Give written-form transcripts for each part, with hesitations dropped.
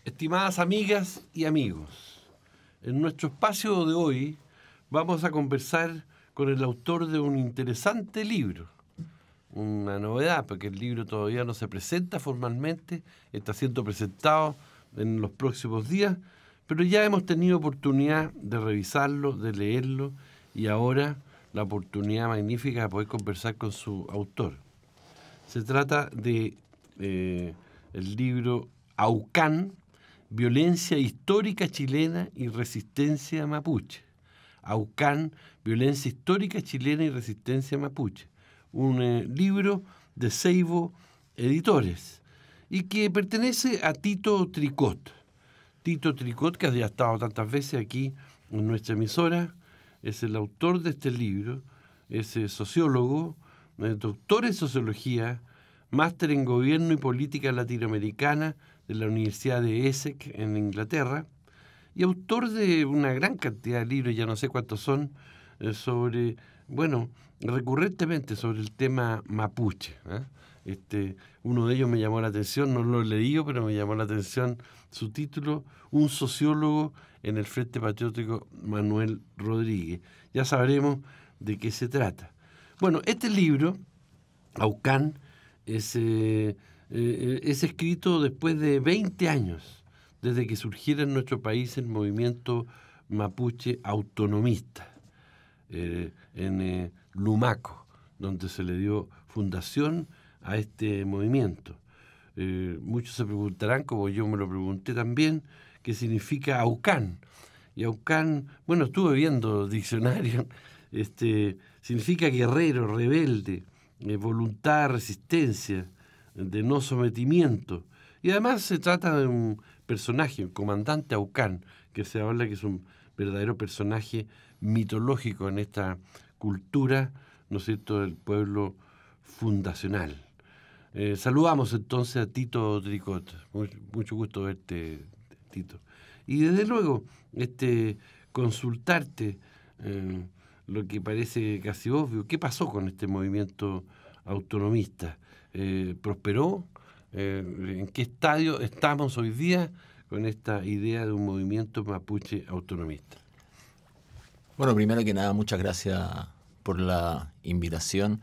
Estimadas amigas y amigos, en nuestro espacio de hoy vamos a conversar con el autor de un interesante libro. Una novedad, porque el libro todavía no se presenta formalmente, está siendo presentado en los próximos días, pero ya hemos tenido oportunidad de revisarlo, de leerlo, y ahora la oportunidad magnífica de poder conversar con su autor. Se trata de el libro Aucán, Violencia histórica chilena y resistencia mapuche. Aucán, Violencia histórica chilena y resistencia mapuche. Un libro de Seibo Editores y que pertenece a Tito Tricot. Tito Tricot, que ha estado tantas veces aquí en nuestra emisora, es el autor de este libro, es sociólogo, doctor en sociología, máster en gobierno y política latinoamericana de la Universidad de Essex en Inglaterra, y autor de una gran cantidad de libros, ya no sé cuántos son, sobre, recurrentemente sobre el tema mapuche. Uno de ellos me llamó la atención, no lo he leído, pero me llamó la atención su título, Un sociólogo en el Frente Patriótico Manuel Rodríguez. Ya sabremos de qué se trata. Bueno, este libro, Aucán, es escrito después de 20 años, desde que surgiera en nuestro país el movimiento mapuche autonomista, en Lumaco, donde se le dio fundación a este movimiento. Muchos se preguntarán, como yo me lo pregunté también, qué significa Aucán. Y Aucán, estuve viendo diccionario, significa guerrero, rebelde, voluntad, resistencia, de no sometimiento. Y además se trata de un personaje, un comandante Aucán, que se habla que es un verdadero personaje mitológico en esta cultura, ¿no es cierto?, del pueblo fundacional. Saludamos entonces a Tito Tricot. Mucho gusto verte, Tito. Y desde luego, consultarte lo que parece casi obvio. ¿Qué pasó con este movimiento autonomista? ¿Prosperó? ¿En qué estadio estamos hoy día con esta idea de un movimiento mapuche autonomista? Bueno, primero que nada, muchas gracias por la invitación.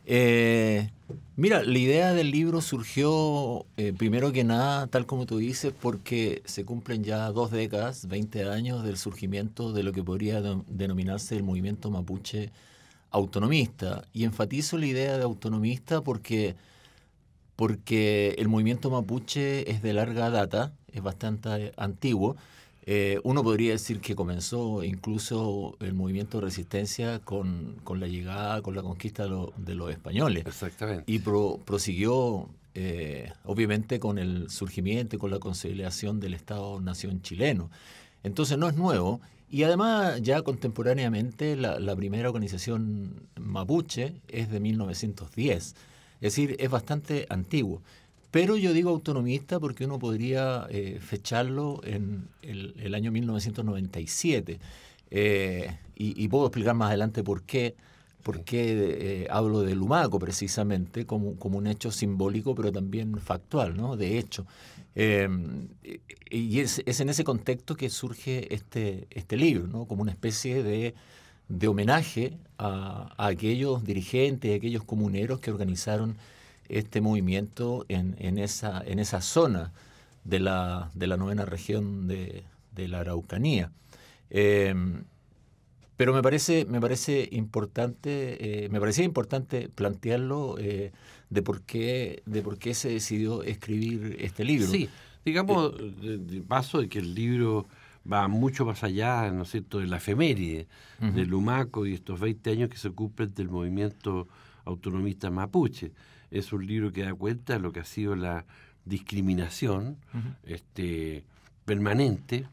Mira, la idea del libro surgió, primero que nada, tal como tú dices, porque se cumplen ya 2 décadas, 20 años del surgimiento de lo que podría denominarse el movimiento mapuche autonomista. Y enfatizo la idea de autonomista porque el movimiento mapuche es de larga data, es bastante antiguo. Uno podría decir que comenzó incluso el movimiento de resistencia con la llegada, con la conquista de los españoles. Exactamente. Y prosiguió, obviamente, con el surgimiento y con la consolidación del Estado-nación chileno. Entonces no es nuevo. Y además, ya contemporáneamente, la primera organización mapuche es de 1910. Es decir, es bastante antiguo. Pero yo digo autonomista porque uno podría fecharlo en el año 1997. Y puedo explicar más adelante por qué hablo de Lumaco precisamente como un hecho simbólico, pero también factual, ¿no? De hecho. Y es en ese contexto que surge este libro, ¿no? Como una especie de homenaje a aquellos dirigentes, a aquellos comuneros que organizaron este movimiento en esa zona de la 9ª región de la Araucanía. Pero me parecía importante plantearlo de por qué se decidió escribir este libro. Sí, digamos de paso de que el libro va mucho más allá, ¿no es cierto?, de la efeméride de Lumaco y estos 20 años que se cumplen del movimiento autonomista mapuche. Es un libro que da cuenta de lo que ha sido la discriminación permanente,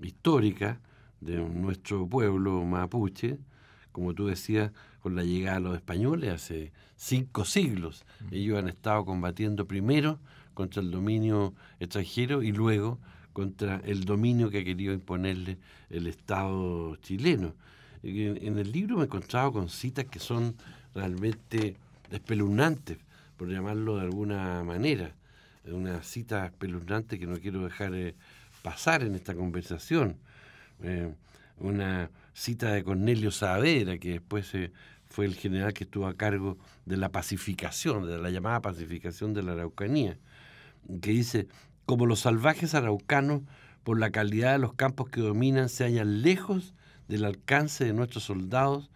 histórica, de nuestro pueblo mapuche, como tú decías, con la llegada de los españoles hace 5 siglos. Ellos han estado combatiendo primero contra el dominio extranjero y luego contra el dominio que ha querido imponerle el Estado chileno. En el libro me he encontrado con citas que son realmente espeluznantes, por llamarlo de alguna manera. una cita espeluznante que no quiero dejar pasar en esta conversación. Una cita de Cornelio Saavedra, que después fue el general que estuvo a cargo de la pacificación, de la llamada pacificación de la Araucanía, que dice: como los salvajes araucanos, por la calidad de los campos que dominan, se hallan lejos del alcance de nuestros soldados,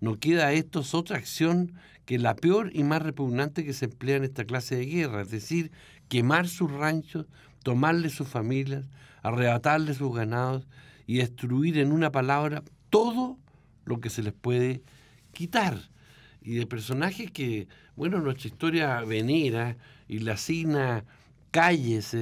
no queda a estos otra acción que la peor y más repugnante que se emplea en esta clase de guerra, es decir, quemar sus ranchos, tomarle sus familias, arrebatarle sus ganados y destruir, en una palabra, todo lo que se les puede quitar. Y de personajes que, bueno, nuestra historia venera y le asigna calles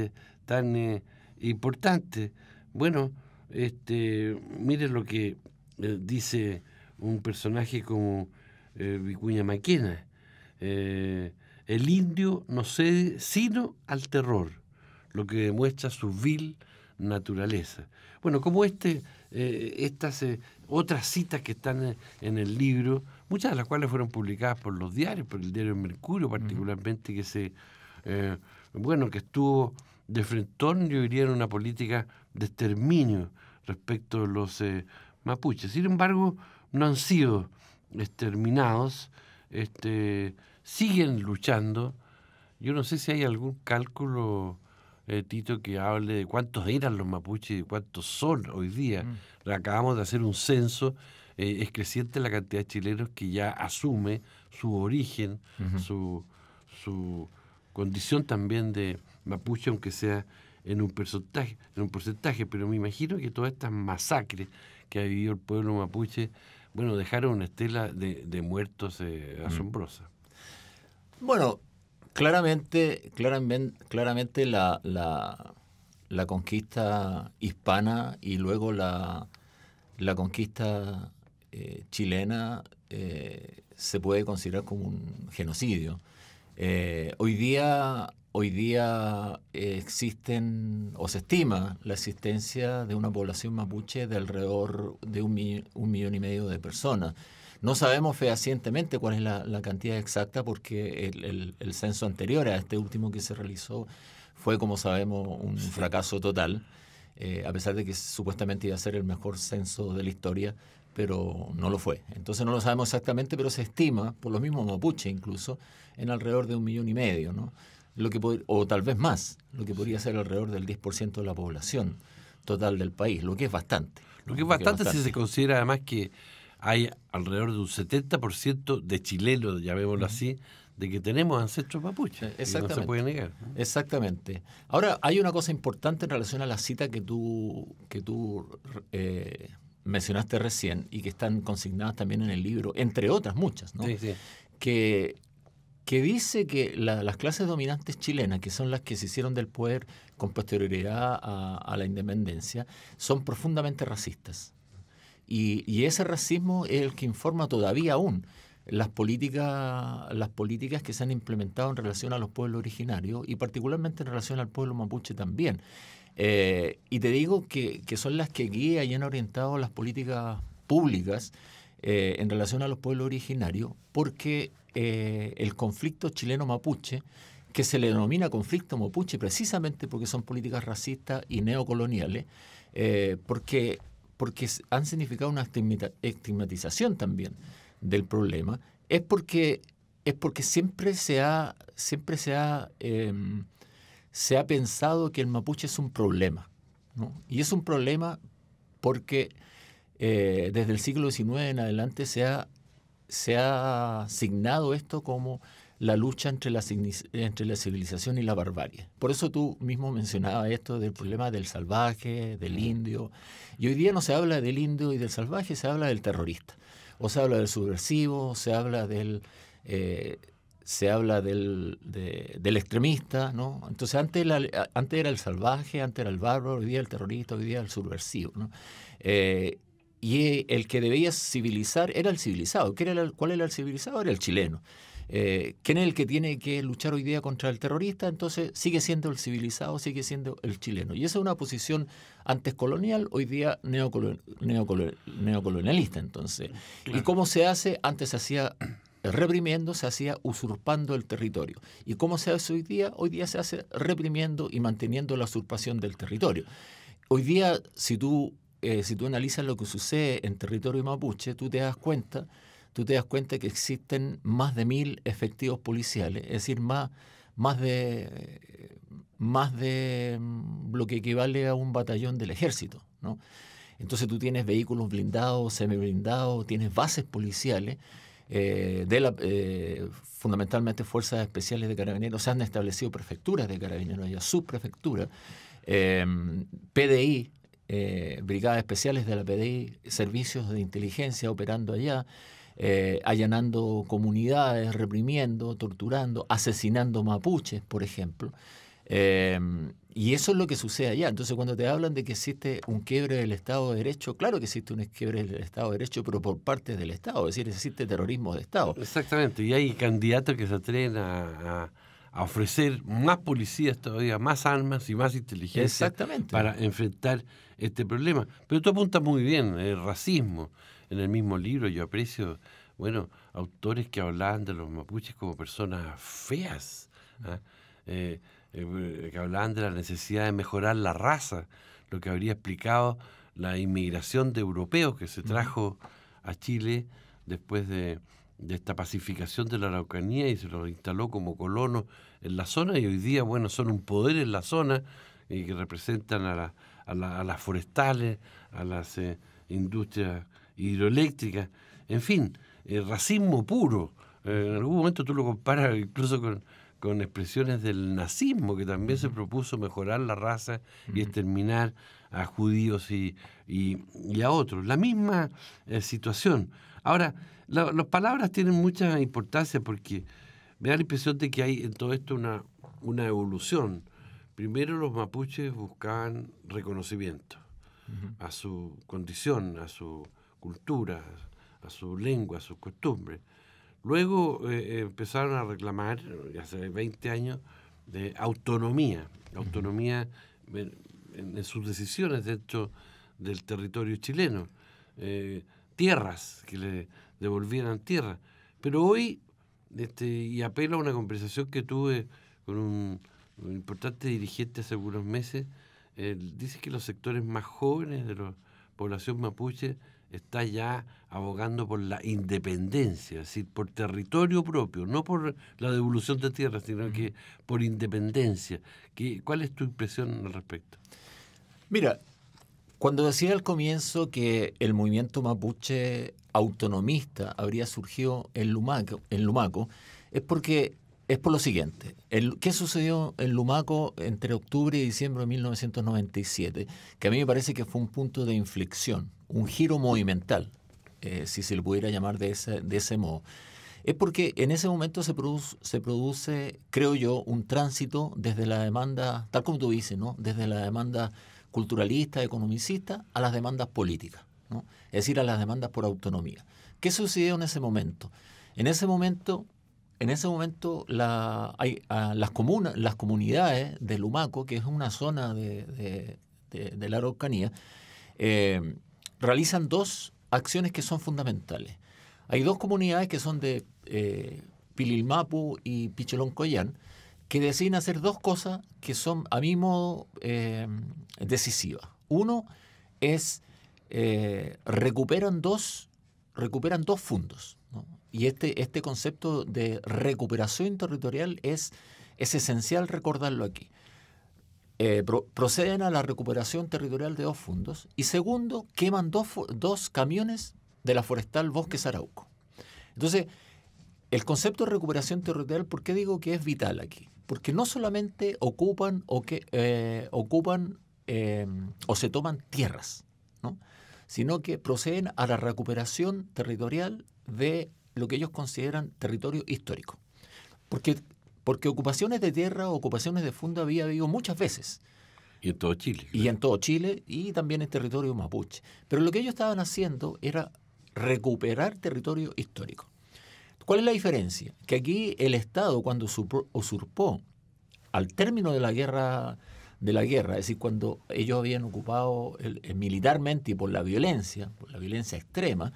tan importantes. Bueno, mire lo que dice un personaje como Vicuña Maquena: el indio no cede sino al terror, lo que demuestra su vil naturaleza. Bueno, como estas otras citas que están en el libro, muchas de las cuales fueron publicadas por los diarios, por el diario Mercurio particularmente, que que estuvo de frentón, yo diría, en una política de exterminio respecto de los mapuches. Sin embargo, no han sido exterminados, siguen luchando. Yo no sé si hay algún cálculo, Tito, que hable de cuántos eran los mapuches y de cuántos son hoy día. Acabamos de hacer un censo, es creciente la cantidad de chilenos que ya asume su origen, su condición también de mapuche, aunque sea en un porcentaje, pero me imagino que todas estas masacres que ha vivido el pueblo mapuche, bueno, dejaron una estela de muertos asombrosa. Bueno, claramente la conquista hispana y luego la conquista chilena se puede considerar como un genocidio. Hoy día existen, o se estima la existencia de una población mapuche de alrededor de 1,5 millones de personas. No sabemos fehacientemente cuál es la cantidad exacta, porque el censo anterior a este último que se realizó fue, como sabemos, un fracaso total, a pesar de que supuestamente iba a ser el mejor censo de la historia, pero no lo fue. Entonces no lo sabemos exactamente, pero se estima, por los mismos mapuches incluso, en alrededor de 1,5 millones, ¿no? O tal vez más, lo que podría ser alrededor del 10% de la población total del país, lo que es bastante. Lo que es bastante si se considera además que hay alrededor de un 70% de chilenos, llamémoslo así, de que tenemos ancestros mapuches. Exactamente. No se puede negar. Exactamente. Ahora, hay una cosa importante en relación a la cita que tú mencionaste recién y que están consignadas también en el libro, entre otras muchas, ¿no? Sí, sí. Que dice que las clases dominantes chilenas, que son las que se hicieron del poder con posterioridad a la independencia, son profundamente racistas. Y ese racismo es el que informa todavía aún las políticas que se han implementado en relación a los pueblos originarios y particularmente en relación al pueblo mapuche también. Y te digo que son las que guían y han orientado las políticas públicas en relación a los pueblos originarios, porque el conflicto chileno-mapuche, que se le denomina conflicto mapuche precisamente porque son políticas racistas y neocoloniales, porque han significado una estigmatización también del problema, es porque siempre se ha pensado que el mapuche es un problema, ¿no? Y es un problema porque desde el siglo XIX en adelante se ha asignado esto como la lucha entre la civilización y la barbarie. Por eso tú mismo mencionabas esto del problema del salvaje, del indio. Y hoy día no se habla del indio y del salvaje, se habla del terrorista. O se habla del subversivo, se habla del extremista, ¿no? Entonces antes era el salvaje, antes era el bárbaro, hoy día el terrorista, hoy día el subversivo, ¿no? Y el que debía civilizar era el civilizado. ¿Cuál era el civilizado? Era el chileno. ¿Quién es el que tiene que luchar hoy día contra el terrorista? Entonces sigue siendo el civilizado, sigue siendo el chileno. Y esa es una posición antes colonial, hoy día neocolonialista. Entonces, claro. ¿Y cómo se hace? Antes se hacía reprimiendo se hacía usurpando el territorio. ¿Y cómo se hace hoy día? Hoy día se hace reprimiendo y manteniendo la usurpación del territorio. Hoy día, si tú analizas lo que sucede en territorio mapuche, tú te das cuenta que existen más de 1.000 efectivos policiales, es decir, más de lo que equivale a un batallón del ejército, ¿no? Entonces tú tienes vehículos blindados, semiblindados, tienes bases policiales, fundamentalmente fuerzas especiales de carabineros. Se han establecido prefecturas de carabineros, ya subprefecturas, PDI, brigadas especiales de la PDI, servicios de inteligencia operando allá, allanando comunidades, reprimiendo, torturando, asesinando mapuches, por ejemplo. Y eso es lo que sucede allá. Entonces, cuando te hablan de que existe un quiebre del Estado de Derecho, claro que existe un quiebre del Estado de Derecho, pero por parte del Estado, es decir, existe terrorismo de Estado. Exactamente, y hay candidatos que se atreven a ofrecer más policías todavía, más armas y más inteligencia para enfrentar este problema. Pero tú apuntas muy bien, el racismo. En el mismo libro yo aprecio, autores que hablaban de los mapuches como personas feas, que hablaban de la necesidad de mejorar la raza, lo que habría explicado la inmigración de europeos que se trajo a Chile después de esta pacificación de la Araucanía y se los instaló como colonos en la zona, y hoy día, son un poder en la zona que representan a las forestales, a las industrias hidroeléctricas, en fin, racismo puro. En algún momento tú lo comparas incluso con expresiones del nazismo, que también se propuso mejorar la raza y exterminar a judíos y a otros. La misma situación. Ahora, las palabras tienen mucha importancia porque me da la impresión de que hay en todo esto una evolución. Primero los mapuches buscaban reconocimiento a su condición, a su cultura, a su lengua, a sus costumbres. Luego empezaron a reclamar, hace 20 años, de autonomía en sus decisiones dentro del territorio chileno, tierras, que le devolvieran tierras. Pero hoy, y apelo a una conversación que tuve con un importante dirigente hace algunos meses, dice que los sectores más jóvenes de la población mapuche está ya abogando por la independencia, es decir, por territorio propio, no por la devolución de tierras, sino que por independencia. ¿Cuál es tu impresión al respecto? Mira, cuando decía al comienzo que el movimiento mapuche autonomista habría surgido en Lumaco, es por lo siguiente. ¿Qué sucedió en Lumaco entre octubre y diciembre de 1997? Que a mí me parece que fue un punto de inflexión, un giro monumental, si se le pudiera llamar de ese modo. Es porque en ese momento se produce, creo yo, un tránsito desde la demanda, tal como tú dices, ¿no? Desde la demanda culturalista, economicista, a las demandas políticas, ¿no? Es decir, a las demandas por autonomía. ¿Qué sucedió en ese momento? En ese momento las comunidades de Lumaco, que es una zona de la Araucanía, realizan dos acciones que son fundamentales. Hay dos comunidades que son de Pililmapu y Picholoncoyán, que deciden hacer dos cosas que son, a mi modo, decisivas. Uno es recuperan dos fundos, ¿no? Y este concepto de recuperación territorial es esencial recordarlo aquí. Proceden a la recuperación territorial de dos fundos y segundo, queman dos camiones de la Forestal Bosques Arauco. Entonces, el concepto de recuperación territorial, ¿por qué digo que es vital aquí? Porque no solamente ocupan o se toman tierras, ¿no? Sino que proceden a la recuperación territorial de lo que ellos consideran territorio histórico. Porque ocupaciones de tierra o ocupaciones de fondo había habido muchas veces. Y en todo Chile. Y en todo Chile y también en territorio mapuche. Pero lo que ellos estaban haciendo era recuperar territorio histórico. ¿Cuál es la diferencia? Que aquí el Estado, cuando usurpó al término de la guerra, es decir, cuando ellos habían ocupado militarmente y por la violencia extrema,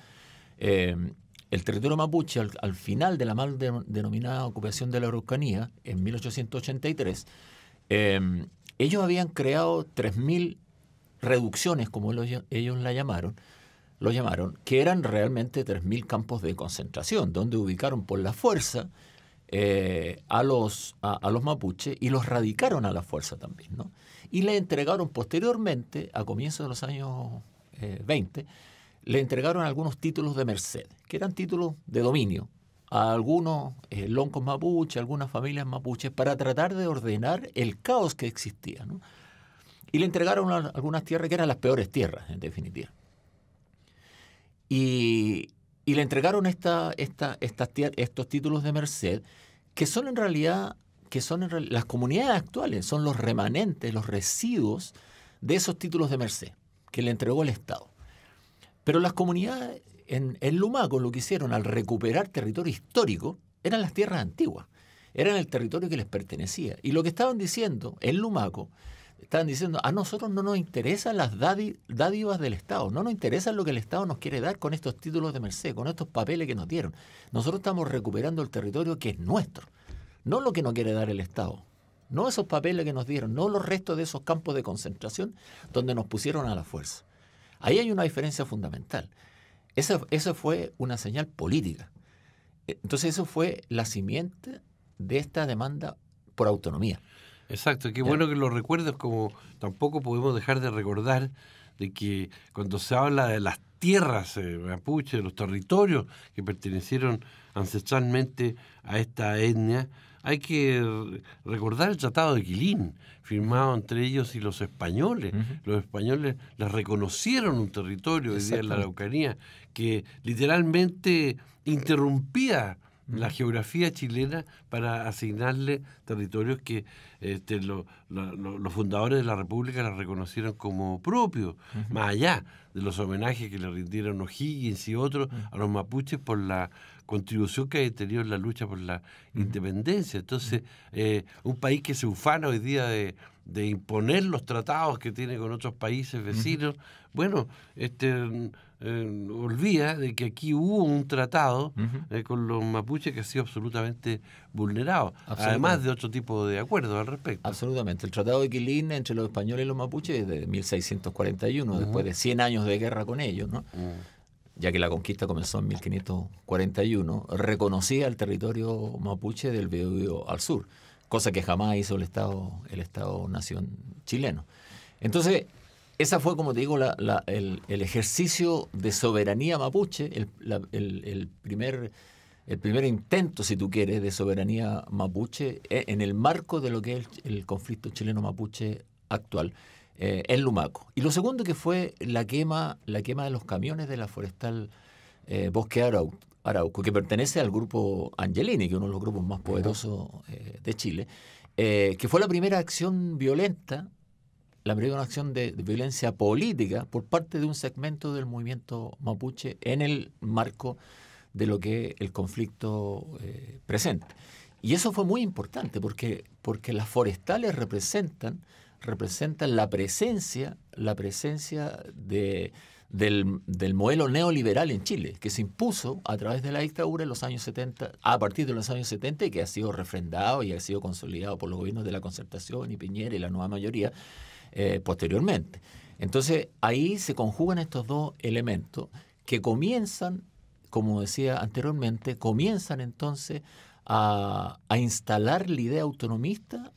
el territorio mapuche, al final de la mal denominada ocupación de la Araucanía, en 1883, ellos habían creado 3.000 reducciones, como ellos lo llamaron, que eran realmente 3.000 campos de concentración, donde ubicaron por la fuerza a los mapuches y los radicaron a la fuerza también, ¿no? Y le entregaron posteriormente, a comienzos de los años 20, le entregaron algunos títulos de merced, que eran títulos de dominio, a algunos loncos mapuches, algunas familias mapuches, para tratar de ordenar el caos que existía, ¿no? Y le entregaron algunas tierras que eran las peores tierras, en definitiva. Y le entregaron estos títulos de merced, que son en realidad las comunidades actuales, son los remanentes, los residuos de esos títulos de merced que le entregó el Estado. Pero las comunidades en Lumaco lo que hicieron al recuperar territorio histórico eran las tierras antiguas, eran el territorio que les pertenecía. Y lo que estaban diciendo en Lumaco, estaban diciendo, a nosotros no nos interesan las dádivas del Estado, no nos interesa lo que el Estado nos quiere dar con estos títulos de merced, con estos papeles que nos dieron. Nosotros estamos recuperando el territorio que es nuestro, no lo que nos quiere dar el Estado, no esos papeles que nos dieron, no los restos de esos campos de concentración donde nos pusieron a la fuerza. Ahí hay una diferencia fundamental. Esa fue una señal política. Entonces eso fue la simiente de esta demanda por autonomía. Exacto, qué bueno que lo recuerdes, como tampoco podemos dejar de recordar de que cuando se habla de las tierras mapuche, de los territorios que pertenecieron ancestralmente a esta etnia, hay que recordar el Tratado de Quilín, firmado entre ellos y los españoles. Uh-huh. Los españoles les reconocieron un territorio, hoy día en la Araucanía, que literalmente interrumpía la geografía chilena para asignarle territorios que los fundadores de la República la reconocieron como propios, uh-huh. Más allá de los homenajes que le rindieron O'Higgins y otros a los mapuches por la contribución que ha tenido en la lucha por la independencia. Entonces, un país que se ufana hoy día de imponer los tratados que tiene con otros países vecinos, bueno, olvida de que aquí hubo un tratado con los mapuches que ha sido absolutamente vulnerado, además de otro tipo de acuerdos al respecto. Absolutamente. El Tratado de Quilín entre los españoles y los mapuches es de 1641, después de 100 años de guerra con ellos, ¿no? Ya que la conquista comenzó en 1541, reconocía el territorio mapuche del Biobío al sur, cosa que jamás hizo el Estado-nación chileno. Entonces, esa fue, como te digo, el ejercicio de soberanía mapuche, el primer intento, si tú quieres, de soberanía mapuche en el marco de lo que es el conflicto chileno-mapuche actual en Lumaco. Y lo segundo que fue la quema de los camiones de la forestal Bosque Arauco, que pertenece al grupo Angelini, que es uno de los grupos más poderosos de Chile, que fue la primera acción violenta, la primera acción de violencia política por parte de un segmento del movimiento mapuche en el marco de lo que es el conflicto presente. Y eso fue muy importante porque las forestales representan la presencia del modelo neoliberal en Chile, que se impuso a través de la dictadura en los años 70, a partir de los años 70, y que ha sido refrendado y ha sido consolidado por los gobiernos de la Concertación y Piñera y la nueva mayoría posteriormente. Entonces, ahí se conjugan estos dos elementos que comienzan, como decía anteriormente, entonces a instalar la idea autonomista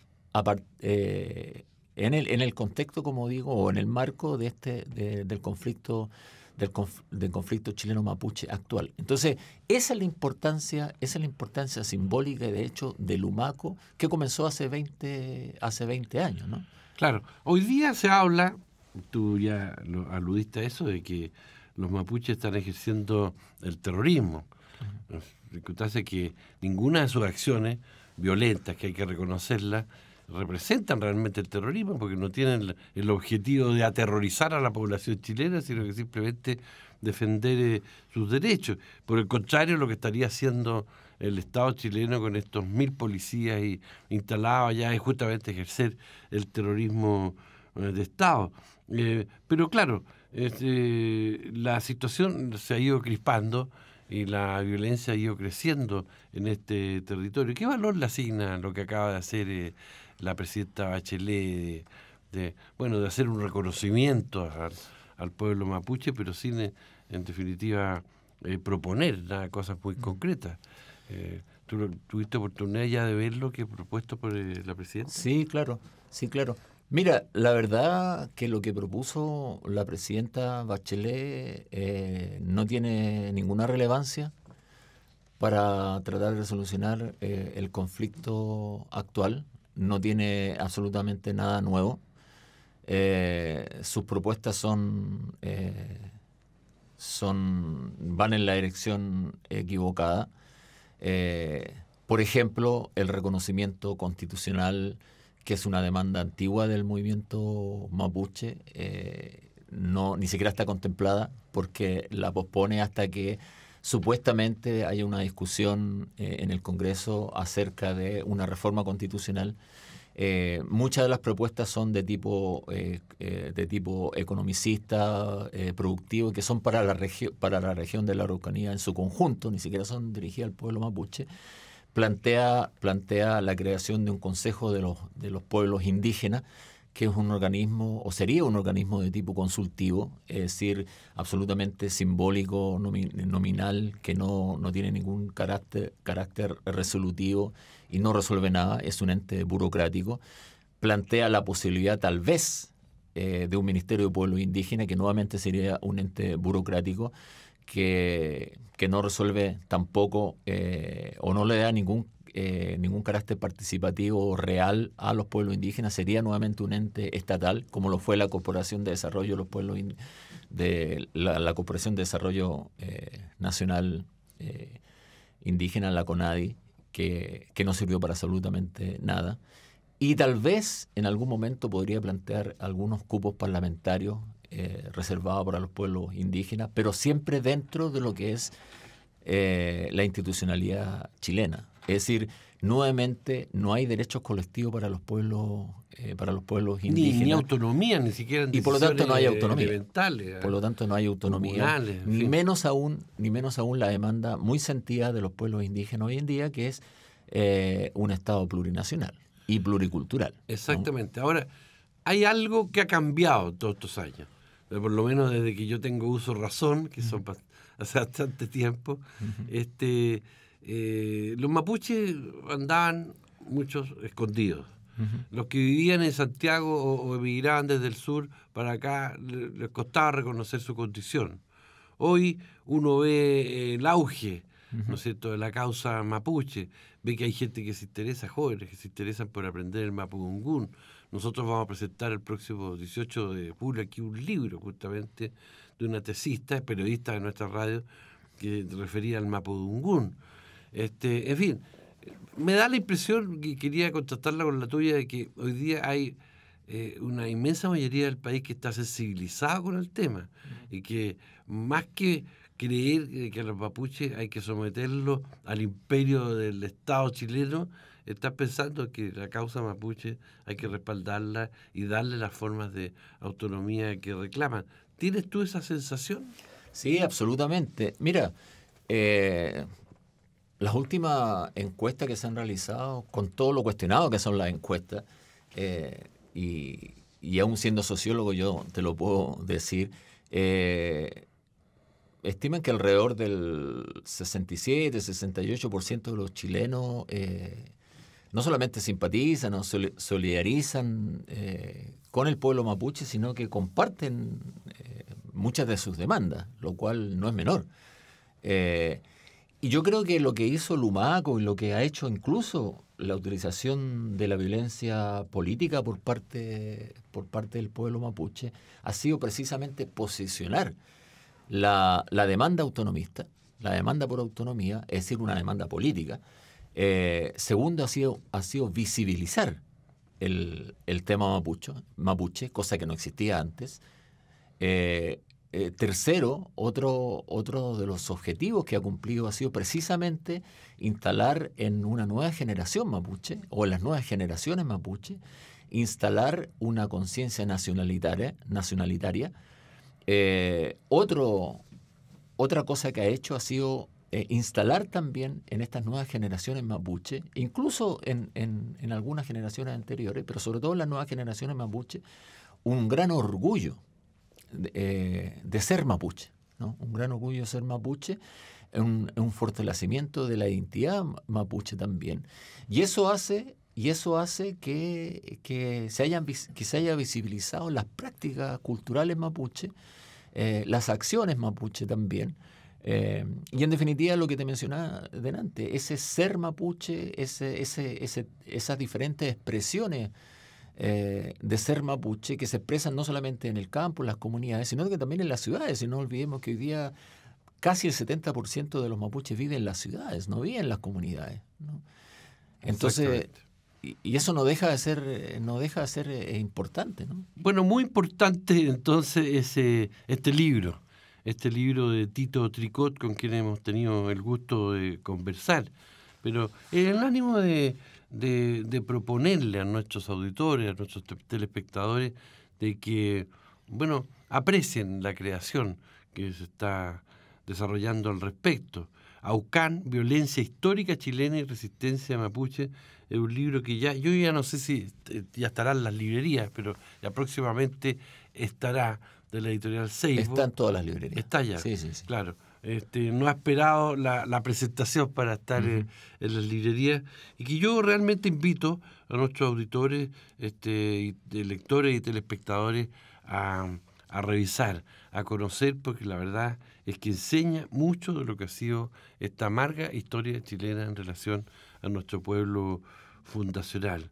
en el contexto, como digo, o en el marco de del conflicto chileno-mapuche actual. Entonces, esa es la importancia simbólica y de hecho de Lumaco, que comenzó hace 20 años, ¿no? Claro, hoy día se habla, tú ya lo aludiste a eso, de que los mapuches están ejerciendo el terrorismo. Hace que ninguna de sus acciones violentas, que hay que reconocerlas, representan realmente el terrorismo, porque no tienen el objetivo de aterrorizar a la población chilena, sino que simplemente defender sus derechos. Por el contrario, lo que estaría haciendo el Estado chileno con estos 1.000 policías instalados allá es justamente ejercer el terrorismo de Estado. Pero claro, la situación se ha ido crispando y la violencia ha ido creciendo en este territorio. ¿Qué valor le asigna lo que acaba de hacer la presidenta Bachelet de hacer un reconocimiento al pueblo mapuche, pero sin, en definitiva, proponer cosas muy concretas? ¿Tú tuviste oportunidad ya de ver lo que propuesto por la presidenta? Sí, claro, sí, claro. Mira, la verdad que lo que propuso la presidenta Bachelet no tiene ninguna relevancia para tratar de solucionar el conflicto actual. No tiene absolutamente nada nuevo. Sus propuestas van en la dirección equivocada. Por ejemplo, el reconocimiento constitucional, que es una demanda antigua del movimiento mapuche, ni siquiera está contemplada porque la pospone hasta que supuestamente haya una discusión en el Congreso acerca de una reforma constitucional. Muchas de las propuestas son de tipo economicista, productivo, que son para la región de la Araucanía en su conjunto, ni siquiera son dirigidas al pueblo mapuche. Plantea la creación de un consejo de los pueblos indígenas, que es un organismo, o sería un organismo de tipo consultivo, es decir, absolutamente simbólico, nominal, que no tiene ningún carácter resolutivo y no resuelve nada, es un ente burocrático. Plantea la posibilidad, tal vez, de un Ministerio de Pueblos Indígenas, que nuevamente sería un ente burocrático, que no resuelve tampoco o no le da ningún carácter participativo real a los pueblos indígenas. Sería nuevamente un ente estatal, como lo fue la Corporación de Desarrollo de los Pueblos la Corporación de Desarrollo Nacional Indígena, la CONADI, que no sirvió para absolutamente nada. Y tal vez en algún momento podría plantear algunos cupos parlamentarios reservados para los pueblos indígenas, pero siempre dentro de lo que es la institucionalidad chilena. Es decir, nuevamente no hay derechos colectivos para los pueblos indígenas. Ni autonomía, ni siquiera en y por lo tanto no hay autonomía. Por lo tanto no hay autonomía, ni menos aún la demanda muy sentida de los pueblos indígenas hoy en día, que es un Estado plurinacional y pluricultural. Exactamente. ¿No? Ahora, hay algo que ha cambiado todos estos años, por lo menos desde que yo tengo uso razón, que son hace bastante tiempo. Los mapuches andaban muchos escondidos. Los que vivían en Santiago o emigraban desde el sur para acá, les costaba reconocer su condición. Hoy uno ve el auge, ¿no es cierto?, de la causa mapuche. Ve que hay gente que se interesa, jóvenes que se interesan por aprender el mapudungún. Nosotros vamos a presentar el próximo 18 de julio aquí un libro justamente de una tesista, periodista de nuestra radio, que refería al mapudungún. En fin, me da la impresión, que quería contrastarla con la tuya, de que hoy día hay una inmensa mayoría del país que está sensibilizado con el tema y que más que creer que a los mapuches hay que someterlos al imperio del Estado chileno, está pensando que la causa mapuche hay que respaldarla y darle las formas de autonomía que reclaman. ¿Tienes tú esa sensación? Sí, absolutamente. Mira, las últimas encuestas que se han realizado, con todo lo cuestionado que son las encuestas, y aún siendo sociólogo yo te lo puedo decir, estiman que alrededor del 67-68% de los chilenos no solamente simpatizan o solidarizan con el pueblo mapuche, sino que comparten muchas de sus demandas, lo cual no es menor. Y yo creo que lo que hizo Lumaco y lo que ha hecho incluso la utilización de la violencia política por parte del pueblo mapuche ha sido precisamente posicionar la demanda autonomista, la demanda por autonomía, es decir, una demanda política. Segundo, ha sido visibilizar el tema mapuche, cosa que no existía antes. Tercero, otro de los objetivos que ha cumplido ha sido precisamente instalar en una nueva generación mapuche, o en las nuevas generaciones mapuche, instalar una conciencia nacionalitaria. Otra cosa que ha hecho ha sido instalar también en estas nuevas generaciones mapuche, incluso en algunas generaciones anteriores, pero sobre todo en las nuevas generaciones mapuche, un gran orgullo de ser mapuche, ¿no? Un gran orgullo de ser mapuche, un fortalecimiento de la identidad mapuche también. Y eso hace que se haya visibilizado las prácticas culturales mapuche, las acciones mapuche también. Y en definitiva lo que te mencionaba delante, ese ser mapuche, esas diferentes expresiones de ser mapuche que se expresan no solamente en el campo, en las comunidades, sino que también en las ciudades. Y no olvidemos que hoy día casi el 70% de los mapuches viven en las ciudades, no viven en las comunidades, ¿no? Entonces, y eso no deja de ser importante, ¿no? Bueno, muy importante entonces este libro de Tito Tricot, con quien hemos tenido el gusto de conversar, pero en el ánimo de proponerle a nuestros auditores, a nuestros telespectadores, de que, bueno, aprecien la creación que se está desarrollando al respecto. Aucán, Violencia Histórica Chilena y Resistencia Mapuche, es un libro que yo ya no sé si ya estará en las librerías, pero ya próximamente estará, de la editorial Seibo. Está en todas las librerías. Está ya, sí. Claro. No ha esperado la presentación para estar en las librerías, y que yo realmente invito a nuestros auditores, lectores y telespectadores a revisar, a conocer, porque la verdad es que enseña mucho de lo que ha sido esta amarga historia chilena en relación a nuestro pueblo fundacional.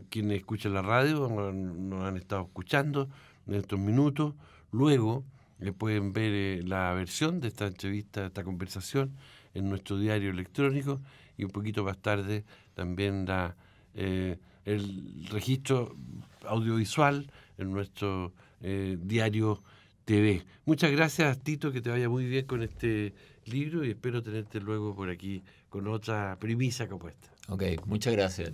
Quienes escuchan la radio nos han estado escuchando en estos minutos. Luego pueden ver la versión de esta entrevista, de esta conversación, en nuestro diario electrónico, y un poquito más tarde también el registro audiovisual en nuestro diario TV. Muchas gracias, Tito, que te vaya muy bien con este libro, y espero tenerte luego por aquí con otra premisa compuesta. Ok, muchas gracias.